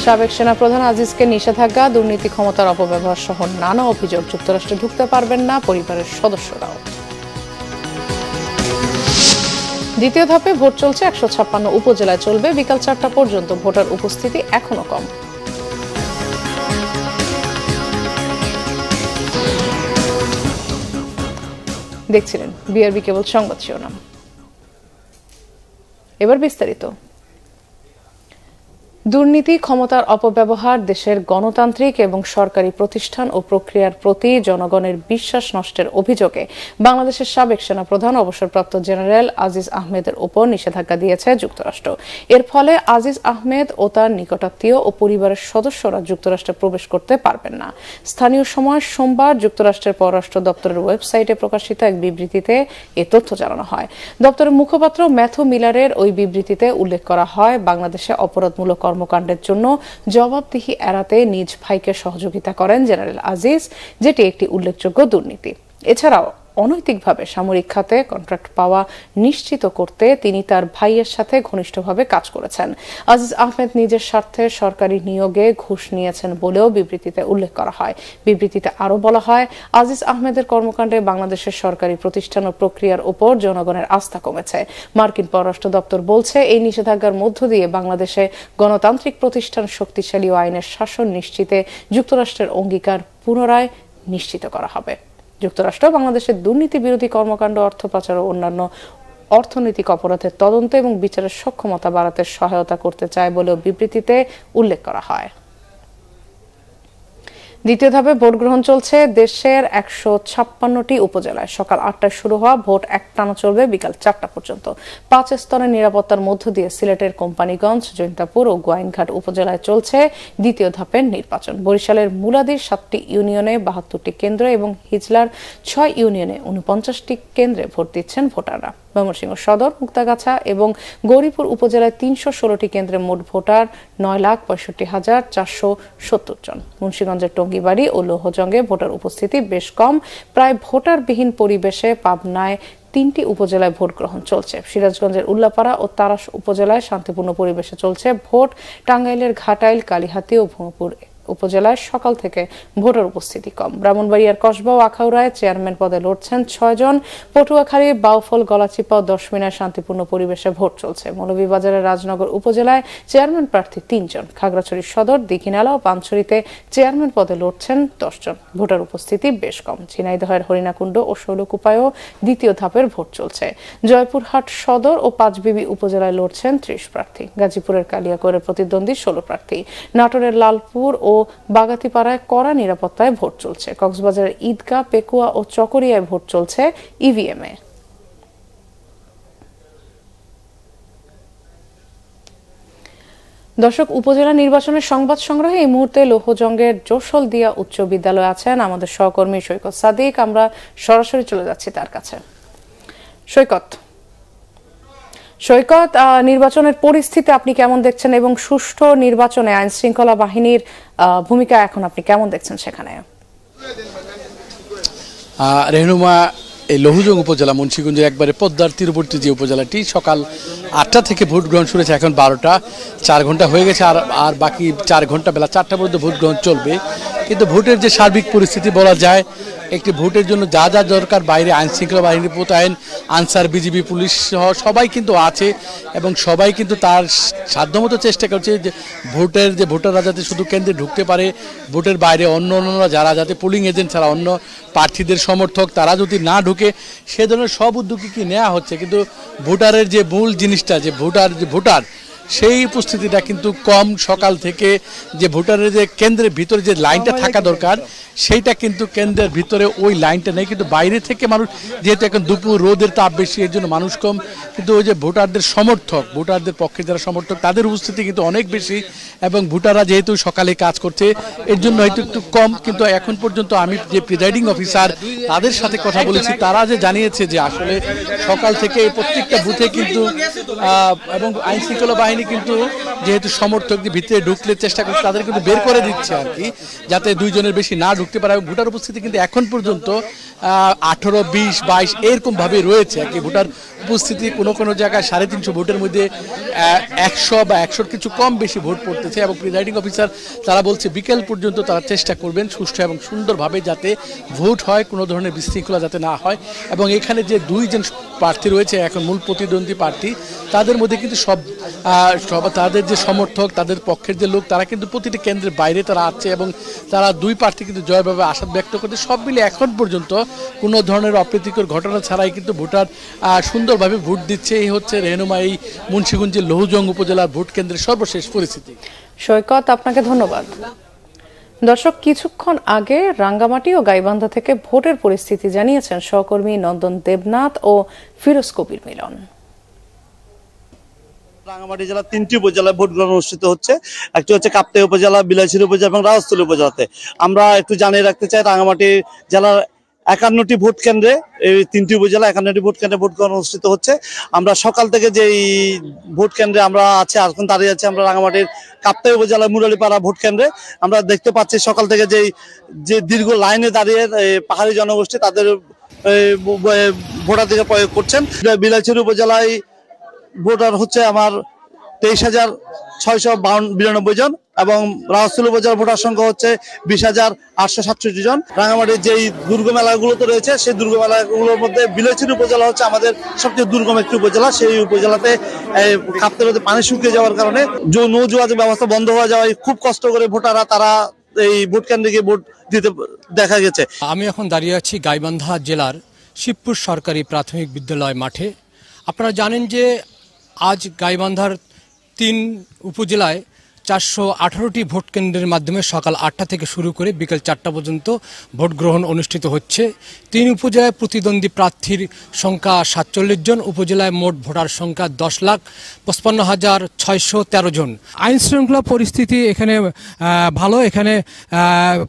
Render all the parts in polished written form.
সাবেক সেনাপ্রধান আজিজকে নিষেধাজ্ঞা, দুর্নীতি, ক্ষমতার অপব্যবহার সহ নানা অভিযোগ। যুক্তরাষ্ট্রে ঢুকতে পারবেন না পরিবারের সদস্যরাও। দ্বিতীয় ধাপে ভোট চলছে। 156 উপজেলায় চলবে বিকাল 4টা পর্যন্ত। ভোটার উপস্থিতি এখনো কম। দেখছিলেন বিআরবি কেবল সংবাদ শিরোনাম। এবার বিস্তারিত। দুর্নীতি, ক্ষমতার অপব্যবহার, দেশের গণতান্ত্রিক এবং সরকারি প্রতিষ্ঠান ও প্রক্রিয়ার প্রতি জনগণের বিশ্বাস নষ্টের অভিযোগে বাংলাদেশের সাবেক সেনাপ্রধান অবসরপ্রাপ্ত জেনারেল আজিজ আহমেদের উপর নিষেধাজ্ঞা দিয়েছে যুক্তরাষ্ট্র। এর ফলে আজিজ আহমেদ ও তার নিকটাত্মীয় ও পরিবারের সদস্যরা যুক্তরাষ্ট্রে প্রবেশ করতে পারবেন না। স্থানীয় সময় সোমবার যুক্তরাষ্ট্রের পররাষ্ট্র দপ্তরের ওয়েবসাইটে প্রকাশিত এক বিবৃতিতে এ তথ্য জানানো হয়। দপ্তরের মুখপাত্র ম্যাথু মিলারের ওই বিবৃতিতে উল্লেখ করা হয়, বাংলাদেশে অপরাধমূলক কর্মকাণ্ডের জন্য জবাবদিহি এড়াতে নিজ ভাইকে সহযোগিতা করেন জেনারেল আজিজ, যেটি একটি উল্লেখযোগ্য দুর্নীতি। এছাড়াও অনৈতিকভাবে সামরিক খাতে কন্ট্রাক্ট পাওয়া নিশ্চিত করতে তিনি তার ভাইয়ের সাথে ঘনিষ্ঠভাবে কাজ করেছেন। আজিজ আহমেদ নিজের স্বার্থে সরকারি নিয়োগে ঘুষ নিয়েছেন বলেও বিবৃতিতে উল্লেখ করা হয়। বিবৃতিতে আরও বলা হয়, আজিজ আহমেদের কর্মকাণ্ডে বাংলাদেশের সরকারি প্রতিষ্ঠান ও প্রক্রিয়ার উপর জনগণের আস্থা কমেছে। মার্কিন পররাষ্ট্র দপ্তর বলছে, এই নিষেধাজ্ঞার মধ্য দিয়ে বাংলাদেশে গণতান্ত্রিক প্রতিষ্ঠান শক্তিশালী ও আইনের শাসন নিশ্চিতে যুক্তরাষ্ট্রের অঙ্গীকার পুনরায় নিশ্চিত করা হবে। যুক্তরাষ্ট্র বাংলাদেশের দুর্নীতি বিরোধী কর্মকাণ্ড, অর্থ পাচার ও অন্যান্য অর্থনৈতিক অপরাধের তদন্ত এবং বিচারের সক্ষমতা বাড়াতে সহায়তা করতে চায় বলেও বিবৃতিতে উল্লেখ করা হয়। দ্বিতীয় ধাপে ভোট গ্রহণ চলছে। দেশের 156টি উপজেলায় সকাল 8টায় শুরু হওয়া ভোট একটানা চলবে বিকাল 4টা পর্যন্ত। 5 স্তরের নিরাপত্তার মধ্য দিয়ে সিলেটের কোম্পানীগঞ্জ, জৈন্তাপুর ও গোয়াইনঘাট উপজেলায় চলছে দ্বিতীয় ধাপের নির্বাচন। বরিশালের মুলাদীর 7টি ইউনিয়নে 72টি কেন্দ্র এবং হিজলার 6 ইউনিয়নে 49টি কেন্দ্রে ভোট দিচ্ছেন ভোটাররা। ময়মনসিংহ সদর, মুক্তাগাছা এবং গৌরীপুর উপজেলায় 316টি কেন্দ্রে মোট ভোটার 9,65,470 জন। মুন্সিগঞ্জের টঙ্গিবাড়ি ও লৌহজঙ্গে ভোটার উপস্থিতি বেশ কম, প্রায় ভোটারবিহীন পরিবেশে। পাবনায় 3টি উপজেলায় ভোট গ্রহণ চলছে। সিরাজগঞ্জের উল্লাপাড়া ও তারাস উপজেলায় শান্তিপূর্ণ পরিবেশে চলছে ভোট। টাঙ্গাইলের ঘাটাইল, কালিহাতী ও ভূমপুর উপজেলায় সকাল থেকে ভোটার উপস্থিতি কম। ব্রাহ্মণবাড়িয়ার কসবা ও আখাউড়ায় চেয়ারম্যান পদে লড়ছেন 6 জন। পটুয়াখালী, বাউফল, গলাচিপা ও দশমিনায় শান্তিপূর্ণ পরিবেশে ভোট চলছে। মৌলভীবাজারের রাজনগর উপজেলায় চেয়ারম্যান প্রার্থী 3 জন। খাগড়াছড়ি সদর, দীঘিনালা ও পানছড়িতে চেয়ারম্যান পদে লড়ছেন 10 জন। ভোটার উপস্থিতি বেশ কম। ঝিনাইদহের হরিণাকুণ্ড ও শৈলকুপায়ও দ্বিতীয় ধাপের ভোট চলছে। জয়পুরহাট সদর ও পাঁচবিবি উপজেলায় লড়ছেন 30 প্রার্থী। গাজীপুরের কালিয়াকৈরের প্রতিদ্বন্দ্বী 16 প্রার্থী। নাটোরের লালপুর ও বাগাতিপাড়ায় কড়া নিরাপত্তায় ভোট চলছে। কক্সবাজারের ঈদগাঁ, পেকুয়া ও চকরিয়ায় ভোট চলছে ইভিএমে। দর্শক, উপজেলা নির্বাচনের সংবাদ সংগ্রহে এই মুহূর্তে লৌহজঙ্গের যশোলদিয়া উচ্চ বিদ্যালয়ে আছেন আমাদের সহকর্মী সৈকত সাদিক। আমরা সরাসরি চলে যাচ্ছি তার কাছে। সৈকত, নির্বাচনের পরিস্থিতি আপনি কেমন দেখছেন এবং সুষ্ঠু নির্বাচনে আইন শৃঙ্খলা বাহিনীর ভূমিকা এখন আপনি কেমন দেখছেন সেখানে? রেহনুমা, এই লৌহজং উপজেলা মুন্সিগঞ্জের একবারে পদ্মার তীরবর্তী যে উপজেলাটি, সকাল 8টা থেকে ভোট গ্রহণ শুরু হয়েছে। এখন 12টা, 4 ঘন্টা হয়ে গেছে। আর বাকি 4 ঘন্টা, বেলা 4টা পর্যন্ত ভোট গ্রহণ চলবে। কিন্তু ভোটের যে সার্বিক পরিস্থিতি বলা যায়, একটি ভোটের জন্য যা যা দরকার বাইরে আইন শৃঙ্খলা বাহিনী মোতায়েন, আনসার, বিজিবি, পুলিশ সহ সবাই কিন্তু আছে এবং সবাই কিন্তু তার সাধ্যমতো চেষ্টা করছে যে ভোটাররা যাতে শুধু কেন্দ্রে ঢুকতে পারে, ভোটের বাইরে অন্যরা যারা যাতে পোলিং এজেন্ট ছাড়া অন্য প্রার্থীদের সমর্থক তারা যদি না ঢুকে, সে ধরনের সব উদ্যোগ কি নেওয়া হচ্ছে। কিন্তু ভোটারের যে মূল জিনিসটা, যে ভোটার সেই উপস্থিতিটা কিন্তু কম। সকাল থেকে যে ভোটারের যে কেন্দ্রের ভিতরে যে লাইনটা থাকা দরকার, সেইটা কিন্তু কেন্দ্রের ভিতরে ওই লাইনটা নেই। কিন্তু বাইরে থেকে মানুষ, যেহেতু এখন দুপুর, রোদের তাপ বেশি, এর জন্য মানুষ কম। কিন্তু ওই যে ভোটারদের সমর্থক, ভোটারদের পক্ষে যারা সমর্থক, তাদের উপস্থিতি কিন্তু অনেক বেশি। এবং ভোটাররা যেহেতু সকালে কাজ করছে, এর জন্য হয়তো একটু কম। কিন্তু এখন পর্যন্ত আমি যে প্রিজাইডিং অফিসার তাদের সাথে কথা বলেছি, তারা যে জানিয়েছে যে আসলে সকাল থেকে প্রত্যেকটা বুথে কিন্তু এবং আইন শৃঙ্খলা বাহিনী কিন্তু যেহেতু সমর্থকদের ভিতরে ঢুকলে চেষ্টা করছে, তাদের কিন্তু বের করে দিচ্ছে আর কি, যাতে 2 জনের বেশি না ঢুকতে পারে। এবং ভোটার উপস্থিতি কিন্তু এখন পর্যন্ত 18, 20, 22 এরকম ভাবে রয়েছে আর কি। ভোটার উপস্থিতি কোনো কোনো জায়গায় 350 ভোটের মধ্যে 100 বা 100 কিছু কম বেশি ভোট পড়তেছে এবং প্রিজাইডিং অফিসার তারা বলছে বিকেল পর্যন্ত তারা চেষ্টা করবেন সুষ্ঠু এবং সুন্দরভাবে যাতে ভোট হয়, কোনো ধরনের বিশৃঙ্খলা যাতে না হয়। এবং এখানে যে 2 জন প্রার্থী রয়েছে এখন মূল প্রতিদ্বন্দ্বী প্রার্থী, তাদের মধ্যে কিন্তু সব তাদের যে সমর্থক, তাদের পক্ষের যে লোক, তারা কিন্তু প্রতিটি কেন্দ্রের বাইরে তারা আছে এবং তারা 2 প্রার্থী কিন্তু জয়ভাবে আশা ব্যক্ত করতে। সব মিলে এখন পর্যন্ত কোনো ধরনের অপ্রীতিকর ঘটনা ছাড়াই কিন্তু ভোটার সুন্দরভাবে ভোট দিচ্ছে। এই হচ্ছে রেহনুমা এই মুন্সিগঞ্জের লৌহজং উপজেলার ভোট কেন্দ্রের সর্বশেষ পরিস্থিতি। সৈকত, আপনাকে ধন্যবাদ। দর্শক, কিছুক্ষণ আগে রাঙ্গামাটি ও গাইবান্ধা থেকে ভোটের পরিস্থিতি জানিয়েছেন সহকর্মী নন্দন দেবনাথ ও ফিরোজ কবির মিলন। রাঙ্গামাটি জেলার 3টি উপজেলায় ভোট গ্রহণ অনুষ্ঠিত হচ্ছে। একটি হচ্ছে কাপ্তাই উপজেলা, বিলাসিনী উপজেলা এবং রাজস্থলী উপজেলাতে। আমরা একটু জানিয়ে রাখতে চাই, রাঙ্গামাটি জেলার 51টি ভোট কেন্দ্রে, এই 3টি উপজেলা 51টি ভোট কেন্দ্রে ভোট গ্রহণ অনুষ্ঠিত হচ্ছে। আমরা সকাল থেকে যেই ভোট কেন্দ্রে আমরা আছি, এখন দাঁড়িয়ে আছি আমরা রাঙ্গামাটির কাপ্তাই উপজেলার মুরালিপাড়া ভোট কেন্দ্রে। আমরা দেখতে পাচ্ছি সকাল থেকে যে দীর্ঘ লাইনে দাঁড়িয়ে পাহাড়ি জনগোষ্ঠী তাদের ভোটাধিকার প্রয়োগ করছেন। বিলাসিনী উপজেলায় ভোটার হচ্ছে আমার 23,692 জন এবং রাজস্থলী উপজেলার ভোটার সংখ্যা হচ্ছে 20,867 জন। রাঙ্গামাটির যেই দুর্গম এলাকাগুলোতে রয়েছে, সেই দুর্গম এলাকাগুলোর মধ্যে বিলাসিনী উপজেলা হচ্ছে আমাদের সবচেয়ে দুর্গম একটি উপজেলা। সেই উপজেলাতে কাপ্তাইতে পানি শুকিয়ে যাওয়ার কারণে নৌ যোগাযোগ ব্যবস্থা বন্ধ হয়ে যাওয়ায় খুব কষ্ট করে ভোটাররা তারা এই ভোট কেন্দ্রে গিয়ে ভোট দিতে দেখা গেছে। আমি এখন দাঁড়িয়ে আছি গাইবান্ধা জেলার শিবপুর সরকারি প্রাথমিক বিদ্যালয় মাঠে। আপনারা জানেন যে আজ গাইবান্ধার 3 উপজেলায় 418টি ভোট কেন্দ্রের মাধ্যমে সকাল 8টা থেকে শুরু করে বিকেল 4টা পর্যন্ত ভোট গ্রহণ অনুষ্ঠিত হচ্ছে। 3 উপজেলায় প্রতিদ্বন্দ্বী প্রার্থীর সংখ্যা 47 জন। উপজেলায় মোট ভোটার সংখ্যা 10,55,613 জন। আইন শৃঙ্খলা পরিস্থিতি এখানে ভালো। এখানে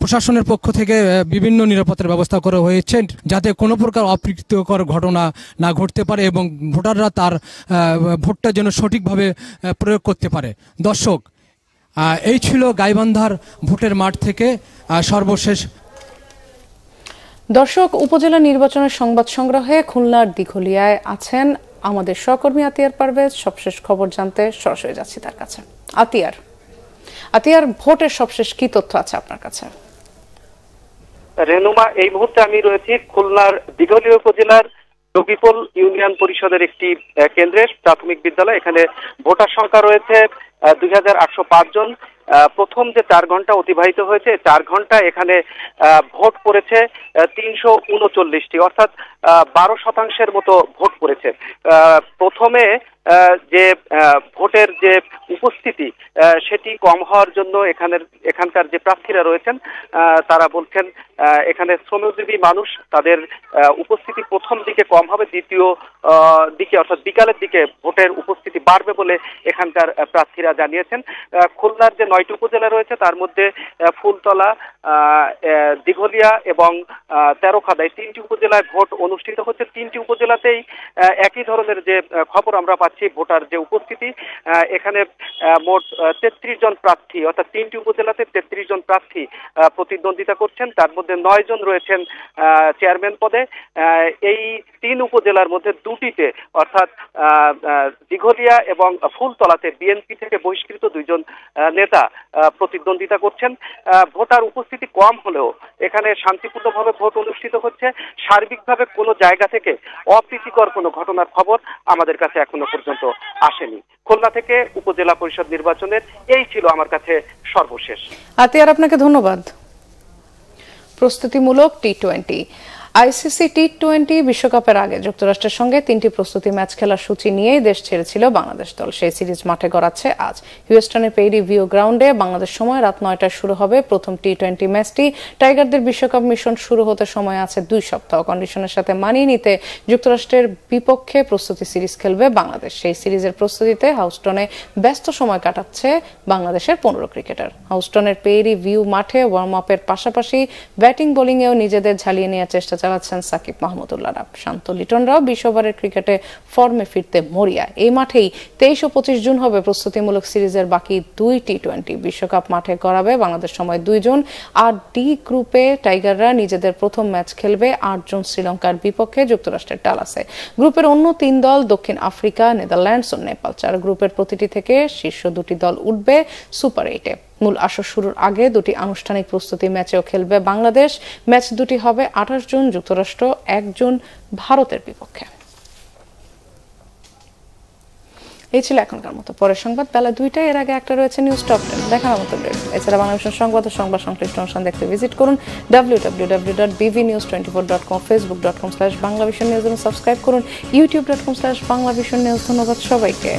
প্রশাসনের পক্ষ থেকে বিভিন্ন নিরাপত্তার ব্যবস্থা করা হয়েছে যাতে কোনো প্রকার অপ্রীতিকর ঘটনা না ঘটতে পারে এবং ভোটাররা তার ভোটটা যেন সঠিকভাবে প্রয়োগ করতে পারে। দর্শক, এই ছিল গাইবান্ধার ভোটের মাঠ থেকে সর্বশেষ। দর্শক, উপজেলা নির্বাচনের সংবাদ সংগ্রহে খুলনার দিঘলিয়ায় আছেন আমাদের সহকর্মী আতিয়ার পারভেজ। সবশেষ খবর জানতে সরাসরি যাচ্ছি তার কাছে। আতিয়ার, ভোটের সবশেষ কি তথ্য আছে আপনার কাছে? রেনুমা, এই মুহূর্তে আমি রয়েছি খুলনার দিঘলিয়া উপজেলার জকিপুল ইউনিয়ন পরিষদের একটি কেন্দ্রের প্রাথমিক বিদ্যালয়। এখানে ভোটার সংখ্যা রয়েছে 2,805 জন। প্রথম যে 4 ঘন্টা অতিবাহিত হয়েছে, 4 ঘন্টা এখানে ভোট পড়েছে 339টি, অর্থাৎ 12% মতো ভোট পড়েছে। প্রথমে যে ভোটের যে উপস্থিতি সেটি কম হওয়ার জন্য এখানকার যে প্রার্থীরা রয়েছেন তারা বলছেন এখানে শ্রমজীবী মানুষ, তাদের উপস্থিতি প্রথম দিকে কম হবে, দ্বিতীয় দিকে অর্থাৎ বিকালের দিকে ভোটের উপস্থিতি বাড়বে বলে এখানকার প্রার্থীরা জানিয়েছেন। খুলনার যে 9টি উপজেলা রয়েছে তার মধ্যে ফুলতলা, দিঘলিয়া এবং তেরোখাদায় 3টি উপজেলায় ভোট অনুষ্ঠিত হচ্ছে। 3টি উপজেলাতেই একই ধরনের যে খবর আমরা পাচ্ছি, ভোটার যে উপস্থিতি এখানে মোট 33 জন প্রার্থী, অর্থাৎ 3টি উপজেলাতে 33 জন প্রার্থী প্রতিদ্বন্দ্বিতা করছেন। তার মধ্যে 9 জন রয়েছেন চেয়ারম্যান পদে। এই 3 উপজেলার মধ্যে 2টিতে অর্থাৎ দিঘলিয়া এবং ফুলতলাতে বিএনপি থেকে বহিষ্কৃত 2 জন নেতা প্রতিদ্বন্দ্বিতা করছেন। ভোটার উপস্থিতি কম হলেও এখানে শান্তিপূর্ণভাবে ভোট অনুষ্ঠিত হচ্ছে। সার্বিকভাবে কোনো জায়গা থেকে অপ্রীতিকর কোনো ঘটনার খবর আমাদের কাছে এখনো পর্যন্ত আসেনি। খুলনা থেকে উপজেলা পরিষদ নির্বাচনের এই ছিল আমার কাছে সর্বশেষ। আতিয়ার, আপনাকে ধন্যবাদ। প্রস্তুতিমূলক টি-20 আইসিসি টি-20 বিশ্বকাপের আগে যুক্তরাষ্ট্রের সঙ্গে 3টি প্রস্তুতি ম্যাচ খেলার সূচি নিয়েই দেশ ছেড়েছিল বাংলাদেশ দল। সেই সিরিজ মাঠে গড়াচ্ছে আজ হিউস্টনের পেইরি ভিউ গ্রাউন্ডে। বাংলাদেশ সময় রাত 9টায় শুরু হবে প্রথম টি-20 ম্যাচটি। টাইগারদের বিশ্বকাপ মিশন শুরু হতে সময় আছে 2 সপ্তাহ। কন্ডিশনের সাথে মানিয়ে নিতে যুক্তরাষ্ট্রের বিপক্ষে প্রস্তুতি সিরিজ খেলবে বাংলাদেশ। সেই সিরিজের প্রস্তুতিতে হাউস্টনে ব্যস্ত সময় কাটাচ্ছে বাংলাদেশের 15 ক্রিকেটার। হাউস্টনের পেইরি ভিউ মাঠে ওয়ার্ম আপের পাশাপাশি ব্যাটিং বোলিংয়েও নিজেদের ঝালিয়ে নেওয়ার চেষ্টা চালাচ্ছেন সাকিব মাহমুদুল্লাহরা। শান্ত লিটনরাও 20 ওভারের ক্রিকেটে ফর্মে ফিরতে মরিয়া। এই মাঠেই 23 ও 25 জুন হবে প্রস্তুতিমূলক সিরিজের বাকি 2 টি-20। বিশ্বকাপ মাঠে গড়াবে বাংলাদেশ সময় 2 জুন। আর ডি গ্রুপে টাইগাররা নিজেদের প্রথম ম্যাচ খেলবে 8 জুন শ্রীলঙ্কার বিপক্ষে যুক্তরাষ্ট্রের ডালাসে। গ্রুপের অন্য 3 দল দক্ষিণ আফ্রিকা, নেদারল্যান্ডস ও নেপাল। 4 গ্রুপের প্রতিটি থেকে শীর্ষ 2টি দল উঠবে সুপার 8-এ। মূল আসর শুরুর আগে 2টি আনুষ্ঠানিক প্রস্তুতি ম্যাচেও খেলবে বাংলাদেশ। ম্যাচ দুটি হবে 28 জুন যুক্তরাষ্ট্র, 1 জুন ভারতের বিপক্ষে। এই ছিল এখনকার মতো। পরের সংবাদ বেলা 2টায়, এর আগে একটা রয়েছে নিউজ টপ 10 দেখার মতো। এছাড়া বাংলাদেশের সংবাদ ও সংবাদ সংশ্লিষ্ট অনুষ্ঠান দেখতে ভিজিট করুন www.bvnews24.com, facebook.com/banglavisionnews এবং সাবস্ক্রাইব করুন youtube.com/banglavisionnews। ধন্যবাদ সবাইকে।